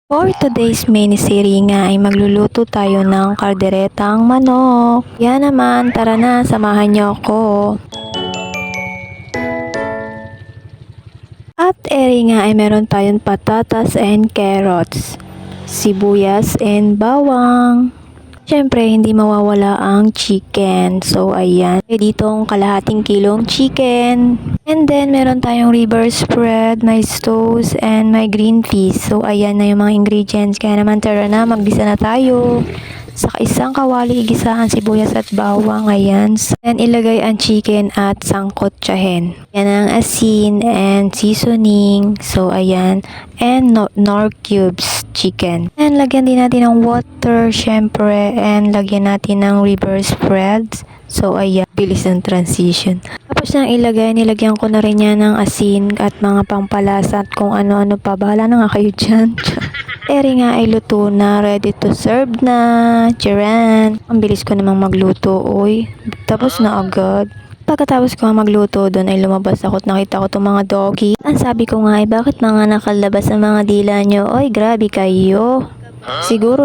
For today's miniserie nga ay magluluto tayo ng kalderetang manok. Yan naman, tara na, samahan niyo ako. At eri nga ay meron tayong patatas and carrots, sibuyas and bawang. Siyempre, hindi mawawala ang chicken. So, ayan. Ditong kalahating kilong chicken. And then, meron tayong liver spread, may toast, and may green peas. So, ayan na yung mga ingredients. Kaya naman, tara na, maggisa na tayo. Sa isang kawali, igisa ang sibuyas at bawang. Ayan. Then, ilagay ang chicken at sangkotsahin. Yan ang asin and seasoning. So, ayan. And nor cubes chicken. And lagyan din natin ng water, syempre. And lagyan natin ng liver spreads. So, ayan. Bilis ng transition. Tapos nang ilagay, nilagyan ko na rin yan ng asin at mga pampalasa at kung ano-ano pa. Bahala na nga kayo dyan. Eri nga ay luto na, ready to serve na. Charan! Ang bilis ko namang magluto, oy. Tapos na agad. Pagkatapos ko magluto doon ay lumabas ako at nakita ko itong mga doggy. Ang sabi ko nga ay bakit mga nakalabas ang mga dila nyo? Oy, grabe kayo. Siguro